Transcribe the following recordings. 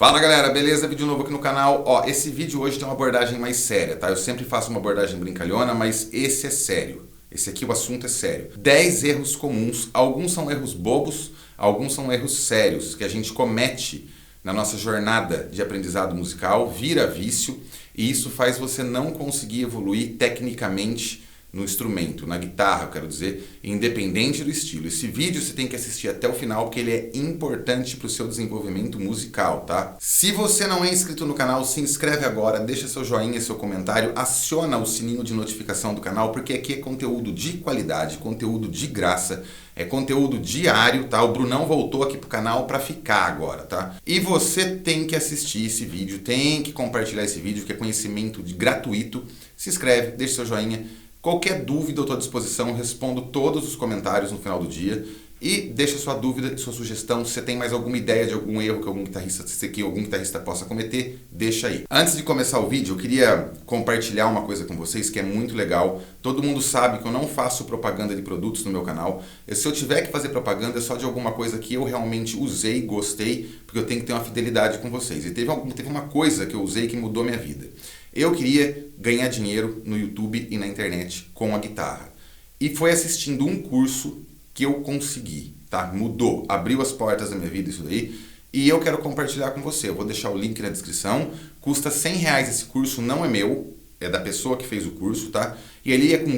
Fala galera, beleza? Vídeo novo aqui no canal. Ó, esse vídeo hoje tem uma abordagem mais séria, tá? Eu sempre faço uma abordagem brincalhona, mas esse é sério. Esse aqui o assunto é sério. 10 erros comuns, alguns são erros bobos, alguns são erros sérios que a gente comete na nossa jornada de aprendizado musical, vira vício, e isso faz você não conseguir evoluir tecnicamente no instrumento, na guitarra, eu quero dizer, independente do estilo. Esse vídeo você tem que assistir até o final porque ele é importante para o seu desenvolvimento musical, tá? Se você não é inscrito no canal, se inscreve agora, deixa seu joinha, seu comentário, aciona o sininho de notificação do canal, porque aqui é conteúdo de qualidade, conteúdo de graça, é conteúdo diário, tá? O Brunão voltou aqui pro canal para ficar agora, tá? E você tem que assistir esse vídeo, tem que compartilhar esse vídeo, que é conhecimento gratuito. Se inscreve, deixa seu joinha. Qualquer dúvida eu estou à disposição, respondo todos os comentários no final do dia e deixa sua dúvida e sua sugestão. Se você tem mais alguma ideia de algum erro que algum guitarrista possa cometer, deixa aí. Antes de começar o vídeo, eu queria compartilhar uma coisa com vocês que é muito legal. Todo mundo sabe que eu não faço propaganda de produtos no meu canal. Se eu tiver que fazer propaganda é só de alguma coisa que eu realmente usei, gostei, porque eu tenho que ter uma fidelidade com vocês. E teve uma coisa que eu usei que mudou minha vida. Eu queria ganhar dinheiro no YouTube e na internet com a guitarra. E foi assistindo um curso que eu consegui, tá? Mudou, abriu as portas da minha vida isso daí. E eu quero compartilhar com você. Eu vou deixar o link na descrição. Custa R$100 esse curso, não é meu. É da pessoa que fez o curso, tá? E ele é com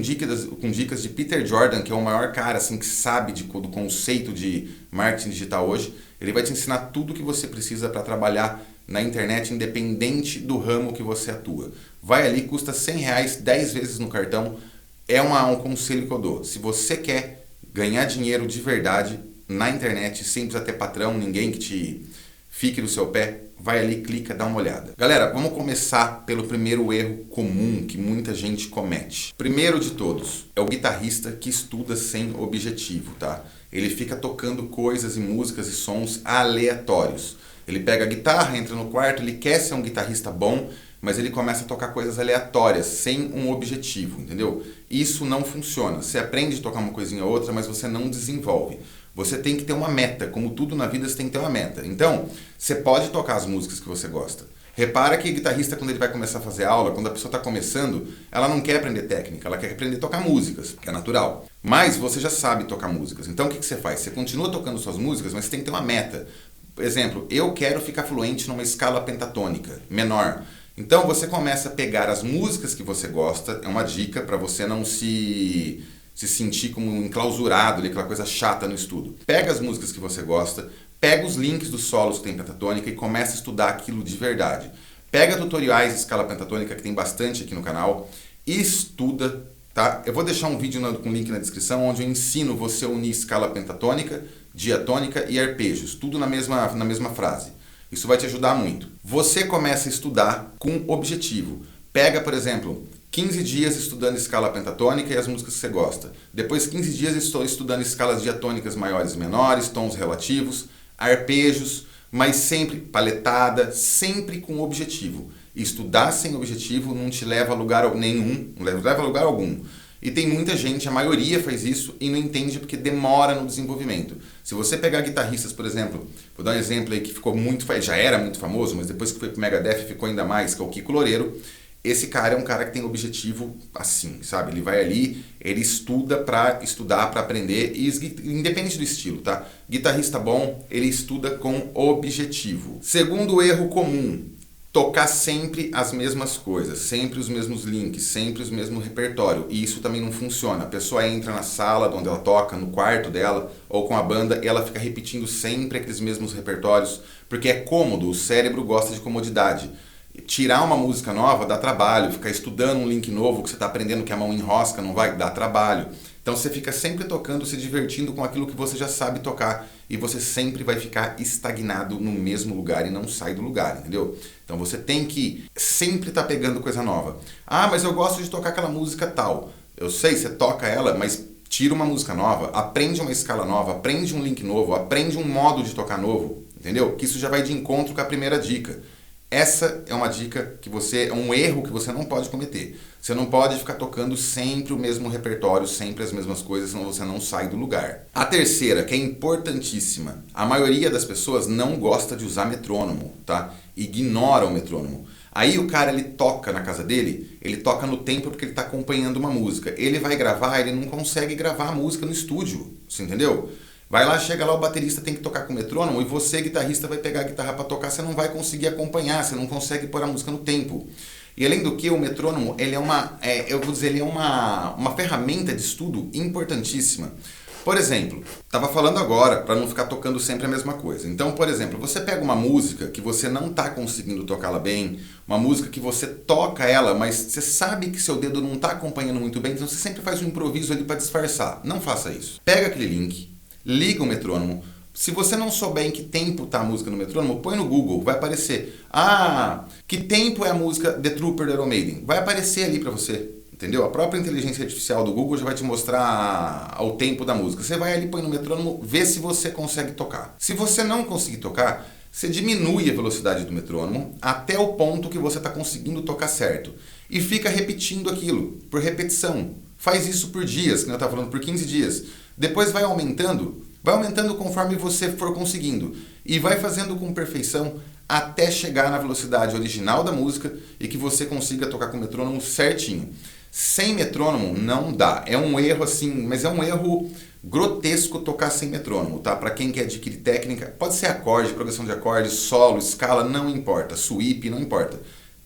dicas de Peter Jordan, que é o maior cara assim, que sabe do conceito de marketing digital hoje. Ele vai te ensinar tudo o que você precisa para trabalhar na internet, independente do ramo que você atua. Vai ali, custa R$100, 10 vezes no cartão. É um conselho que eu dou. Se você quer ganhar dinheiro de verdade na internet, sem precisar ter patrão, ninguém que te fique no seu pé, vai ali, clica, dá uma olhada. Galera, vamos começar pelo primeiro erro comum que muita gente comete. Primeiro de todos, é o guitarrista que estuda sem objetivo, tá? Ele fica tocando coisas e músicas e sons aleatórios. Ele pega a guitarra, entra no quarto, ele quer ser um guitarrista bom, mas ele começa a tocar coisas aleatórias, sem um objetivo, entendeu? Isso não funciona. Você aprende a tocar uma coisinha ou outra, mas você não desenvolve. Você tem que ter uma meta. Como tudo na vida, você tem que ter uma meta. Então, você pode tocar as músicas que você gosta. Repara que o guitarrista, quando ele vai começar a fazer aula, quando a pessoa está começando, ela não quer aprender técnica, ela quer aprender a tocar músicas, que é natural. Mas você já sabe tocar músicas. Então, o que você faz? Você continua tocando suas músicas, mas você tem que ter uma meta. Por exemplo, eu quero ficar fluente numa escala pentatônica, menor. Então você começa a pegar as músicas que você gosta, é uma dica para você não se sentir como enclausurado ali, aquela coisa chata no estudo. Pega as músicas que você gosta, pega os links dos solos que tem pentatônica e começa a estudar aquilo de verdade. Pega tutoriais de escala pentatônica, que tem bastante aqui no canal, e estuda, tá? Eu vou deixar um vídeo com link na descrição onde eu ensino você a unir escala pentatônica, diatônica e arpejos, tudo na mesma frase. Isso vai te ajudar muito. Você começa a estudar com objetivo. Pega, por exemplo, 15 dias estudando escala pentatônica e as músicas que você gosta. Depois 15 dias estou estudando escalas diatônicas maiores e menores, tons relativos, arpejos, mas sempre paletada, sempre com objetivo. Estudar sem objetivo não te leva a lugar nenhum, não leva a lugar algum. E tem muita gente, a maioria faz isso e não entende porque demora no desenvolvimento. Se você pegar guitarristas, por exemplo, vou dar um exemplo aí que ficou já era muito famoso, mas depois que foi pro Megadeth ficou ainda mais, que é o Kiko Loureiro. Esse cara é um cara que tem objetivo assim, sabe? Ele vai ali, ele estuda para estudar, para aprender, e independente do estilo, tá? Guitarrista bom, ele estuda com objetivo. Segundo erro comum, tocar sempre as mesmas coisas, sempre os mesmos links, sempre o mesmo repertório. E isso também não funciona. A pessoa entra na sala onde ela toca, no quarto dela, ou com a banda, e ela fica repetindo sempre aqueles mesmos repertórios, porque é cômodo, o cérebro gosta de comodidade. Tirar uma música nova dá trabalho, ficar estudando um link novo que você está aprendendo que a mão enrosca não vai dar trabalho. Então você fica sempre tocando, se divertindo com aquilo que você já sabe tocar e você sempre vai ficar estagnado no mesmo lugar e não sai do lugar, entendeu? Então você tem que sempre estar pegando coisa nova. Ah, mas eu gosto de tocar aquela música tal. Eu sei, você toca ela, mas tira uma música nova, aprende uma escala nova, aprende um link novo, aprende um modo de tocar novo, entendeu? Que isso já vai de encontro com a primeira dica. Essa é uma dica é um erro que você não pode cometer. Você não pode ficar tocando sempre o mesmo repertório, sempre as mesmas coisas, senão você não sai do lugar. A terceira, que é importantíssima, a maioria das pessoas não gosta de usar metrônomo, tá? Ignora o metrônomo. Aí o cara, ele toca na casa dele, ele toca no tempo porque ele está acompanhando uma música. Ele vai gravar, ele não consegue gravar a música no estúdio, você entendeu? Vai lá, chega lá, o baterista tem que tocar com o metrônomo e você, guitarrista, vai pegar a guitarra para tocar, você não vai conseguir acompanhar, você não consegue pôr a música no tempo. E além do que, o metrônomo, ele é uma ferramenta de estudo importantíssima. Por exemplo, estava falando agora, para não ficar tocando sempre a mesma coisa. Então, por exemplo, você pega uma música que você não está conseguindo tocá-la bem, uma música que você toca ela, mas você sabe que seu dedo não está acompanhando muito bem, então você sempre faz um improviso ali para disfarçar. Não faça isso. Pega aquele link, liga o metrônomo. Se você não souber em que tempo está a música no metrônomo, põe no Google, vai aparecer. Que tempo é a música The Trooper da Iron Maiden? Vai aparecer ali para você, entendeu? A própria inteligência artificial do Google já vai te mostrar o tempo da música. Você vai ali, põe no metrônomo, vê se você consegue tocar. Se você não conseguir tocar, você diminui a velocidade do metrônomo até o ponto que você está conseguindo tocar certo. E fica repetindo aquilo, por repetição. Faz isso por dias, que eu estava falando, por 15 dias. Depois vai aumentando conforme você for conseguindo. E vai fazendo com perfeição até chegar na velocidade original da música e que você consiga tocar com o metrônomo certinho. Sem metrônomo não dá. É um erro assim, mas é um erro grotesco tocar sem metrônomo, tá? Para quem quer adquirir técnica, pode ser acorde, progressão de acorde, solo, escala, não importa. Sweep, não importa.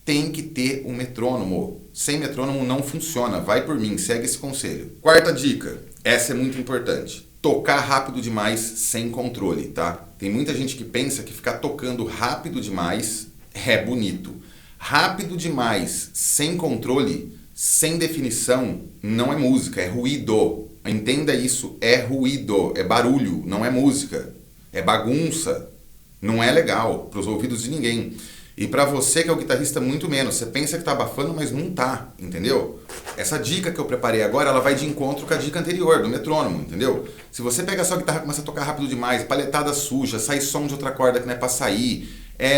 Tem que ter um metrônomo. Sem metrônomo não funciona. Vai por mim, segue esse conselho. Quarta dica, essa é muito importante. Tocar rápido demais sem controle, tá? Tem muita gente que pensa que ficar tocando rápido demais é bonito. Rápido demais sem controle, sem definição, não é música, é ruído. Entenda isso, é ruído, é barulho, não é música. É bagunça, não é legal para os ouvidos de ninguém. E para você que é o guitarrista, muito menos. Você pensa que tá abafando, mas não tá, entendeu? Essa dica que eu preparei agora, ela vai de encontro com a dica anterior, do metrônomo, entendeu? Se você pega a sua guitarra e começa a tocar rápido demais, palhetada suja, sai som de outra corda que não é pra sair,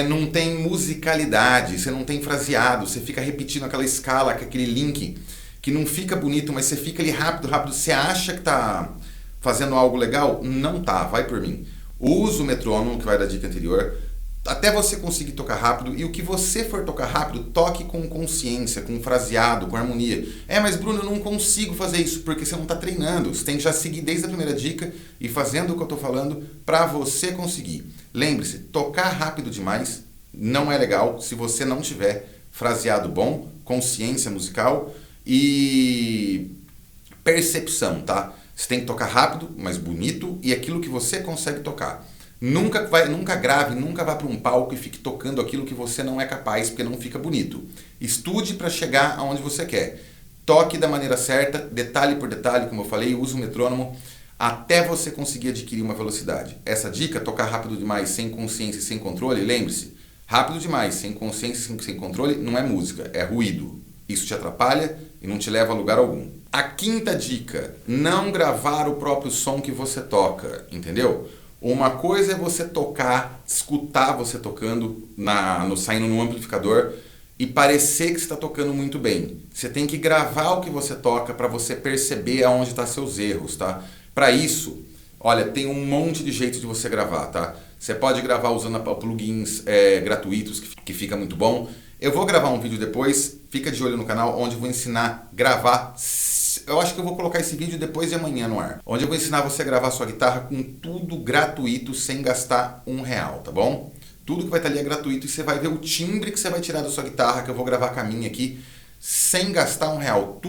não tem musicalidade, você não tem fraseado, você fica repetindo aquela escala, aquele link, que não fica bonito, mas você fica ali rápido, você acha que tá fazendo algo legal? Não tá, vai por mim. Usa o metrônomo, que vai da dica anterior, até você conseguir tocar rápido, e o que você for tocar rápido, toque com consciência, com fraseado, com harmonia. Mas Bruno, eu não consigo fazer isso, porque você não está treinando. Você tem que já seguir desde a primeira dica e fazendo o que eu estou falando para você conseguir. Lembre-se, tocar rápido demais não é legal se você não tiver fraseado bom, consciência musical e percepção, tá? Você tem que tocar rápido, mas bonito, e aquilo que você consegue tocar. Nunca grave, nunca vá para um palco e fique tocando aquilo que você não é capaz, porque não fica bonito. Estude para chegar aonde você quer. Toque da maneira certa, detalhe por detalhe, como eu falei, use o metrônomo até você conseguir adquirir uma velocidade. Essa dica, tocar rápido demais, sem consciência e sem controle, lembre-se, rápido demais, sem consciência e sem controle, não é música, é ruído. Isso te atrapalha e não te leva a lugar algum. A quinta dica, não gravar o próprio som que você toca, entendeu? Uma coisa é você tocar, escutar você tocando, saindo no amplificador e parecer que você está tocando muito bem. Você tem que gravar o que você toca para você perceber aonde estão seus erros, tá? Para isso, olha, tem um monte de jeito de você gravar, tá? Você pode gravar usando plugins gratuitos, que fica muito bom. Eu vou gravar um vídeo depois, fica de olho no canal, onde eu vou ensinar a gravar. Eu acho que eu vou colocar esse vídeo depois de amanhã no ar. Onde eu vou ensinar você a gravar sua guitarra com tudo gratuito, sem gastar R$1, tá bom? Tudo que vai estar ali é gratuito e você vai ver o timbre que você vai tirar da sua guitarra, que eu vou gravar com a minha aqui, sem gastar R$1.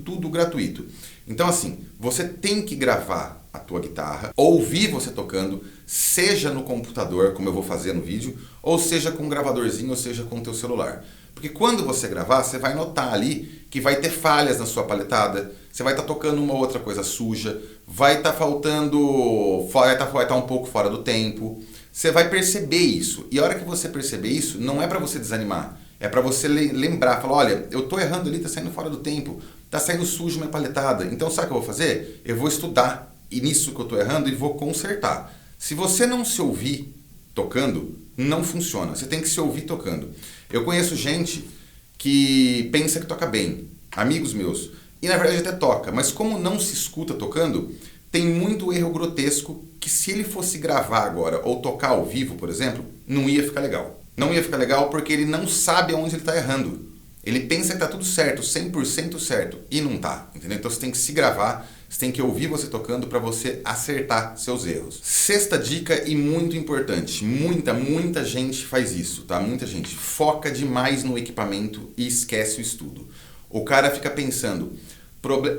Tudo gratuito. Então assim, você tem que gravar a tua guitarra, ouvir você tocando, seja no computador, como eu vou fazer no vídeo, ou seja com um gravadorzinho, ou seja com o teu celular. Porque quando você gravar, você vai notar ali que vai ter falhas na sua paletada, você vai estar tocando uma outra coisa suja, vai estar faltando, vai estar um pouco fora do tempo. Você vai perceber isso. E a hora que você perceber isso, não é para você desanimar, é para você lembrar, falar, olha, eu estou errando ali, está saindo fora do tempo, está saindo sujo minha paletada. Então sabe o que eu vou fazer? Eu vou estudar nisso que eu estou errando e vou consertar. Se você não se ouvir tocando, Não funciona. Você tem que se ouvir tocando. Eu conheço gente que pensa que toca bem, amigos meus, e na verdade até toca, mas como não se escuta tocando, tem muito erro grotesco que se ele fosse gravar agora ou tocar ao vivo, por exemplo, não ia ficar legal. Não ia ficar legal porque ele não sabe aonde ele está errando. Ele pensa que está tudo certo, 100% certo, e não está, entendeu? Então você tem que se gravar, você tem que ouvir você tocando para você acertar seus erros. Sexta dica e muito importante, muita gente faz isso, tá? Muita gente foca demais no equipamento e esquece o estudo. O cara fica pensando,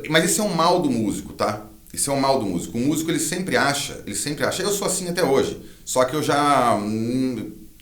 mas esse é um mal do músico, tá? Isso é um mal do músico. O músico ele sempre acha, eu sou assim até hoje, só que eu já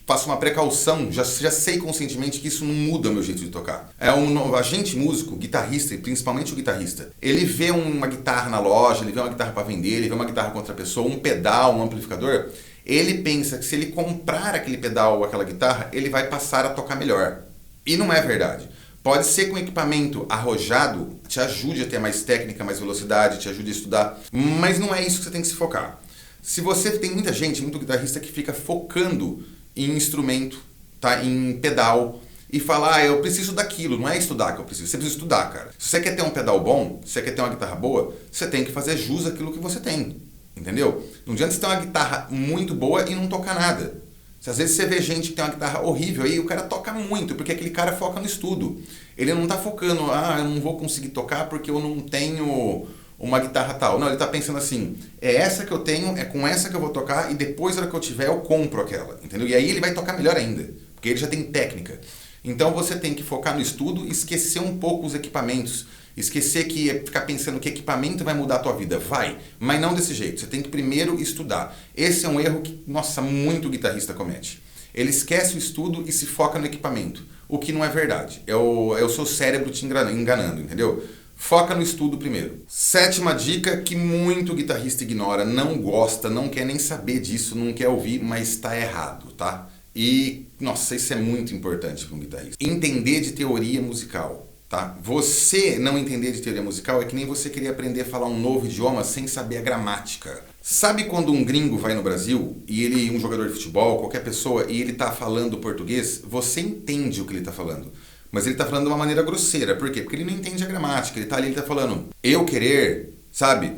faço uma precaução, já sei conscientemente que isso não muda o meu jeito de tocar. A gente músico, guitarrista, e principalmente o guitarrista, ele vê uma guitarra na loja, ele vê uma guitarra para vender, ele vê uma guitarra com outra pessoa, um pedal, um amplificador, ele pensa que se ele comprar aquele pedal ou aquela guitarra, ele vai passar a tocar melhor. E não é verdade. Pode ser que um equipamento arrojado te ajude a ter mais técnica, mais velocidade, te ajude a estudar, mas não é isso que você tem que se focar. Se você tem muita gente, muito guitarrista que fica focando em instrumento, tá? Em pedal, e falar, eu preciso daquilo, não é estudar que eu preciso, você precisa estudar, cara. Se você quer ter um pedal bom, se você quer ter uma guitarra boa, você tem que fazer jus àquilo que você tem, entendeu? Não adianta você ter uma guitarra muito boa e não tocar nada. Às vezes você vê gente que tem uma guitarra horrível aí, o cara toca muito, porque aquele cara foca no estudo. Ele não tá focando, eu não vou conseguir tocar porque eu não tenho uma guitarra tal. Não, ele tá pensando assim, é essa que eu tenho, é com essa que eu vou tocar e depois, na hora que eu tiver, eu compro aquela, entendeu? E aí ele vai tocar melhor ainda, porque ele já tem técnica. Então você tem que focar no estudo e esquecer um pouco os equipamentos. Esquecer que ficar pensando que equipamento vai mudar a tua vida. Vai, mas não desse jeito. Você tem que primeiro estudar. Esse é um erro que, nossa, muito guitarrista comete. Ele esquece o estudo e se foca no equipamento, o que não é verdade. É o seu cérebro te enganando, entendeu? Foca no estudo primeiro. Sétima dica que muito guitarrista ignora, não gosta, não quer nem saber disso, não quer ouvir, mas está errado, tá? E, nossa, isso é muito importante para um guitarrista. Entender de teoria musical, tá? Você não entender de teoria musical é que nem você querer aprender a falar um novo idioma sem saber a gramática. Sabe quando um gringo vai no Brasil e um jogador de futebol, qualquer pessoa, e ele tá falando português, você entende o que ele tá falando. Mas ele tá falando de uma maneira grosseira. Por quê? Porque ele não entende a gramática. Ele tá ali, ele tá falando eu querer, sabe?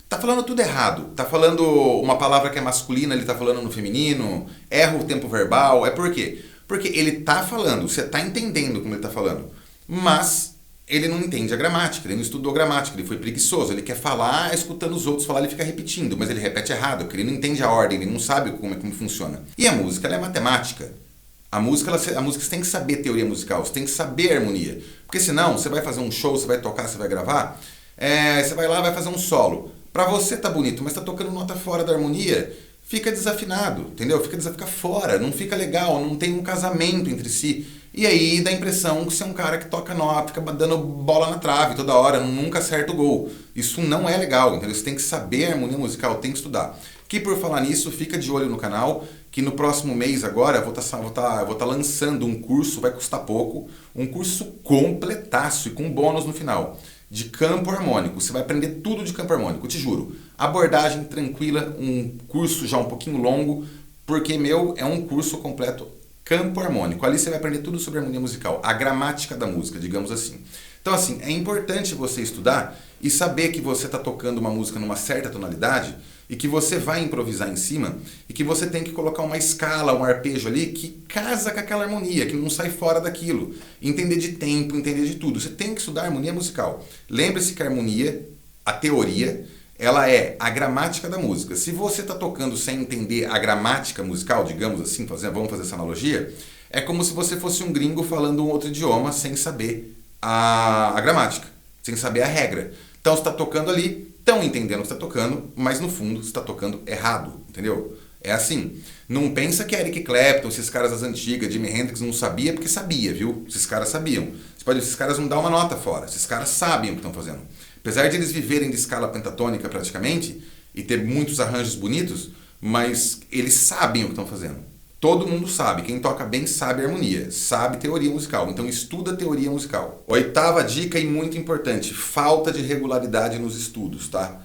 Tá falando tudo errado. Tá falando uma palavra que é masculina, ele tá falando no feminino, erra o tempo verbal. É por quê? Porque ele tá falando, você tá entendendo como ele tá falando. Mas ele não entende a gramática, ele não estudou gramática, ele foi preguiçoso, ele quer falar escutando os outros falar, ele fica repetindo, mas ele repete errado, porque ele não entende a ordem, ele não sabe como funciona. E a música, ela é matemática. A música você tem que saber teoria musical, você tem que saber harmonia. Porque senão, você vai fazer um show, você vai tocar, você vai gravar, você vai lá, vai fazer um solo. Pra você tá bonito, mas tá tocando nota fora da harmonia, fica desafinado, entendeu? Fica fora, não fica legal, não tem um casamento entre si. E aí dá a impressão que você é um cara que toca nota, fica dando bola na trave toda hora, nunca acerta o gol. Isso não é legal, entendeu? Você tem que saber a harmonia musical, tem que estudar. Que por falar nisso, fica de olho no canal, que no próximo mês agora eu vou tá lançando um curso, vai custar pouco, um curso completaço e com bônus no final, de campo harmônico. Você vai aprender tudo de campo harmônico, te juro. Abordagem tranquila, um curso já um pouquinho longo, porque é um curso completo campo harmônico. Ali você vai aprender tudo sobre harmonia musical, a gramática da música, digamos assim. Então, assim, é importante você estudar e saber que você está tocando uma música numa certa tonalidade e que você vai improvisar em cima e que você tem que colocar uma escala, um arpejo ali que casa com aquela harmonia, que não sai fora daquilo. Entender de tempo, entender de tudo. Você tem que estudar harmonia musical. Lembre-se que a harmonia, a teoria, ela é a gramática da música. Se você está tocando sem entender a gramática musical, digamos assim, vamos fazer essa analogia, é como se você fosse um gringo falando um outro idioma sem saber a gramática, sem saber a regra. Então você está tocando ali, estão entendendo o que está tocando, mas no fundo você está tocando errado, entendeu? É assim. Não pensa que Eric Clapton, esses caras das antigas, Jimi Hendrix não sabia, porque sabia, viu? Esses caras sabiam. Esses caras não dão uma nota fora, esses caras sabem o que estão fazendo. Apesar de eles viverem de escala pentatônica praticamente e ter muitos arranjos bonitos, mas eles sabem o que estão fazendo. Todo mundo sabe, quem toca bem sabe harmonia, sabe teoria musical, então estuda teoria musical. Oitava dica e muito importante, falta de regularidade nos estudos, tá?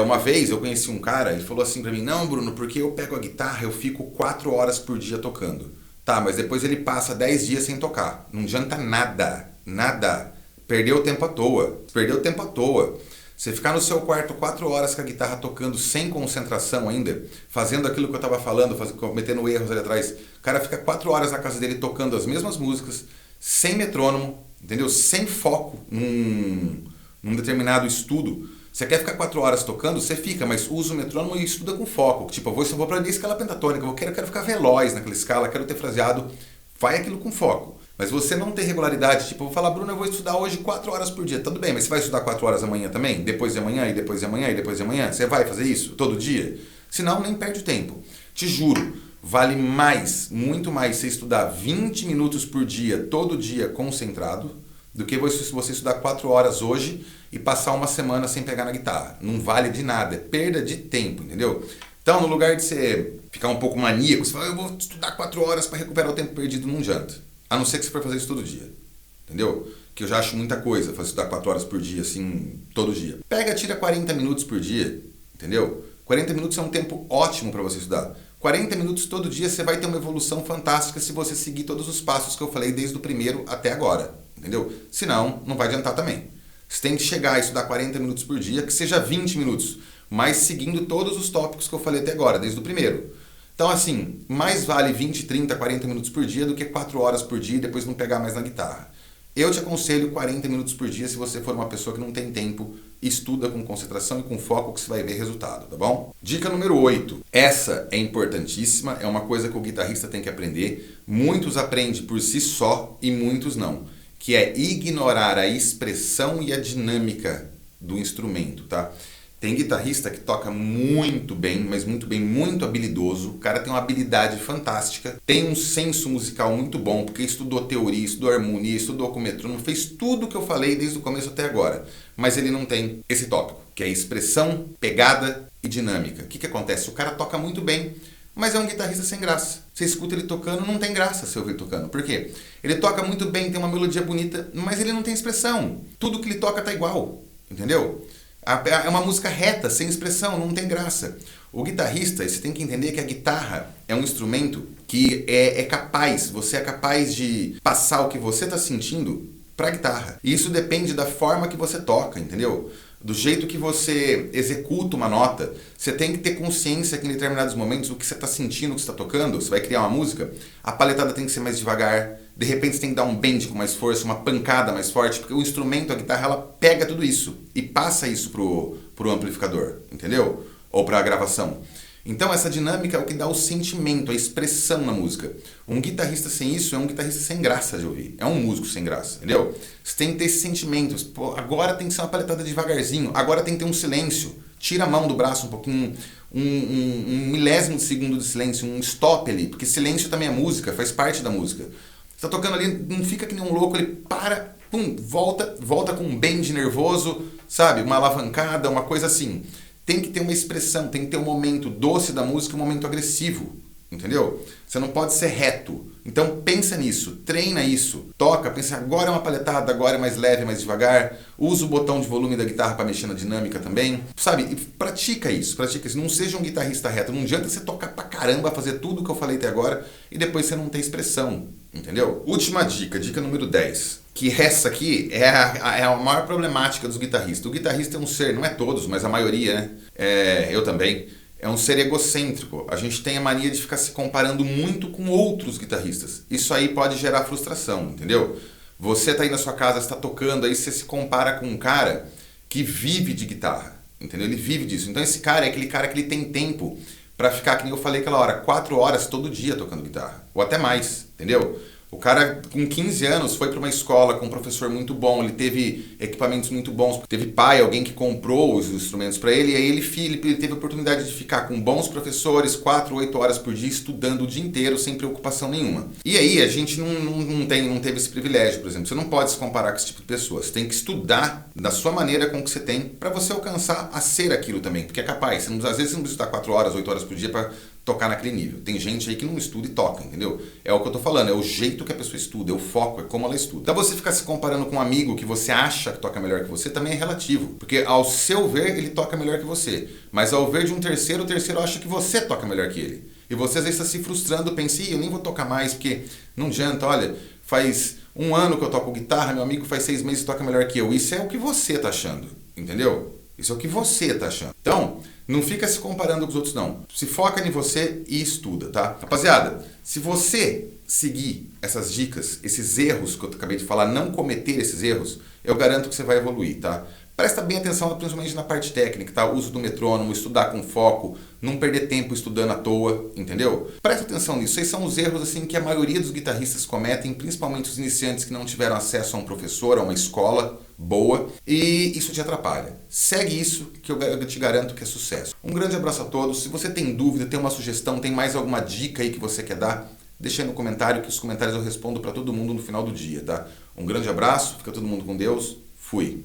Uma vez eu conheci um cara, ele falou assim pra mim, não, Bruno, porque eu pego a guitarra, eu fico 4 horas por dia tocando. Tá, mas depois ele passa 10 dias sem tocar. Não adianta nada, nada. Perdeu tempo à toa, perdeu tempo à toa. Você ficar no seu quarto 4 horas com a guitarra tocando sem concentração ainda, fazendo aquilo que eu tava falando, cometendo erros ali atrás. O cara fica 4 horas na casa dele tocando as mesmas músicas, sem metrônomo, entendeu? Sem foco num determinado estudo. Você quer ficar 4 horas tocando? Você fica, mas usa o metrônomo e estuda com foco. Tipo, eu vou aprender escala pentatônica, eu quero ficar veloz naquela escala, quero ter fraseado. Vai aquilo com foco. Mas você não ter regularidade, tipo, eu vou falar, Bruno, eu vou estudar hoje 4 horas por dia. Tudo bem, mas você vai estudar 4 horas amanhã também? Depois de amanhã, e depois de amanhã, e depois de amanhã? Você vai fazer isso todo dia? Senão, nem perde o tempo. Te juro, vale mais, muito mais, você estudar 20 minutos por dia, todo dia, concentrado, do que você estudar 4 horas hoje e passar uma semana sem pegar na guitarra. Não vale de nada, é perda de tempo, entendeu? Então, no lugar de você ficar um pouco maníaco, você fala, eu vou estudar 4 horas para recuperar o tempo perdido, não adianta. A não ser que você for fazer isso todo dia, entendeu? Que eu já acho muita coisa, fazer estudar 4 horas por dia, assim, todo dia. Tira 40 minutos por dia, entendeu? 40 minutos é um tempo ótimo para você estudar. 40 minutos todo dia você vai ter uma evolução fantástica se você seguir todos os passos que eu falei desde o primeiro até agora, entendeu? Senão, não vai adiantar também. Você tem que chegar a estudar 40 minutos por dia, que seja 20 minutos, mas seguindo todos os tópicos que eu falei até agora, desde o primeiro. Então, assim, mais vale 20, 30, 40 minutos por dia do que 4 horas por dia e depois não pegar mais na guitarra. Eu te aconselho 40 minutos por dia se você for uma pessoa que não tem tempo, estuda com concentração e com foco que você vai ver resultado, tá bom? Dica número 8. Essa é importantíssima, é uma coisa que o guitarrista tem que aprender. Muitos aprendem por si só e muitos não. Que é ignorar a expressão e a dinâmica do instrumento, tá? Tem guitarrista que toca muito bem, mas muito bem, muito habilidoso. O cara tem uma habilidade fantástica, tem um senso musical muito bom, porque estudou teoria, estudou harmonia, estudou com metrônomo, fez tudo que eu falei desde o começo até agora. Mas ele não tem esse tópico, que é expressão, pegada e dinâmica. O que acontece? O cara toca muito bem, mas é um guitarrista sem graça. Você escuta ele tocando, não tem graça você ouvir ele tocando. Por quê? Ele toca muito bem, tem uma melodia bonita, mas ele não tem expressão. Tudo que ele toca tá igual, entendeu? É uma música reta, sem expressão, não tem graça. O guitarrista, você tem que entender que a guitarra é um instrumento que você é capaz de passar o que você está sentindo para a guitarra. E isso depende da forma que você toca, entendeu? Do jeito que você executa uma nota, você tem que ter consciência que em determinados momentos o que você está sentindo, o que você está tocando, você vai criar uma música, a paletada tem que ser mais devagar, de repente você tem que dar um bend com mais força, uma pancada mais forte, porque o instrumento, a guitarra, ela pega tudo isso e passa isso pro amplificador, entendeu? Ou para a gravação. Então essa dinâmica é o que dá o sentimento, a expressão na música. Um guitarrista sem isso é um guitarrista sem graça de ouvir. É um músico sem graça, entendeu? Você tem que ter esses sentimentos. Pô, agora tem que ser uma paletada devagarzinho. Agora tem que ter um silêncio. Tira a mão do braço um pouquinho, um milésimo de segundo de silêncio, um stop ali. Porque silêncio também é música, faz parte da música. Você tá tocando ali, não fica que nem um louco, ele para, pum, volta com um bend nervoso, sabe? Uma alavancada, uma coisa assim. Tem que ter uma expressão, tem que ter um momento doce da música e um momento agressivo, entendeu? Você não pode ser reto. Então pensa nisso, treina isso, toca, pensa agora é uma paletada, agora é mais leve, mais devagar, usa o botão de volume da guitarra para mexer na dinâmica também, sabe? E pratica isso, não seja um guitarrista reto, não adianta você tocar pra caramba, fazer tudo o que eu falei até agora e depois você não ter expressão, entendeu? Última dica, dica número 10. Que essa aqui é a maior problemática dos guitarristas. O guitarrista é um ser, não é todos, mas a maioria, né? Eu também. É um ser egocêntrico. A gente tem a mania de ficar se comparando muito com outros guitarristas. Isso aí pode gerar frustração, entendeu? Você tá aí na sua casa, está tocando, aí você se compara com um cara que vive de guitarra, entendeu? Ele vive disso. Então esse cara é aquele cara que ele tem tempo para ficar, que nem eu falei aquela hora, 4 horas todo dia tocando guitarra. Ou até mais, entendeu? O cara, com 15 anos, foi para uma escola com um professor muito bom, ele teve equipamentos muito bons, teve pai, alguém que comprou os instrumentos para ele, e aí ele teve a oportunidade de ficar com bons professores, 4, 8 horas por dia, estudando o dia inteiro, sem preocupação nenhuma. E aí, a gente não teve esse privilégio, por exemplo. Você não pode se comparar com esse tipo de pessoa. Você tem que estudar da sua maneira com o que você tem, para você alcançar a ser aquilo também, porque é capaz. Às vezes você não precisa estudar 4 horas, 8 horas por dia para tocar naquele nível. Tem gente aí que não estuda e toca, entendeu? É o que eu tô falando, é o jeito que a pessoa estuda, é o foco, é como ela estuda. Então você ficar se comparando com um amigo que você acha que toca melhor que você também é relativo, porque ao seu ver ele toca melhor que você, mas ao ver de um terceiro, o terceiro acha que você toca melhor que ele. E você às vezes está se frustrando, pensa, eu nem vou tocar mais, porque não adianta, olha, faz 1 ano que eu toco guitarra, meu amigo faz 6 meses que toca melhor que eu. Isso é o que você tá achando, entendeu? Isso é o que você tá achando. Então, não fica se comparando com os outros, não. Se foca em você e estuda, tá? Rapaziada, se você seguir essas dicas, esses erros que eu acabei de falar, não cometer esses erros, eu garanto que você vai evoluir, tá? Presta bem atenção, principalmente na parte técnica, tá? Uso do metrônomo, estudar com foco, não perder tempo estudando à toa, entendeu? Presta atenção nisso. Esses são os erros assim que a maioria dos guitarristas cometem, principalmente os iniciantes que não tiveram acesso a um professor, a uma escola boa, e isso te atrapalha. Segue isso que eu te garanto que é sucesso. Um grande abraço a todos. Se você tem dúvida, tem uma sugestão, tem mais alguma dica aí que você quer dar, deixa aí no comentário, que os comentários eu respondo para todo mundo no final do dia, tá? Um grande abraço, fica todo mundo com Deus. Fui.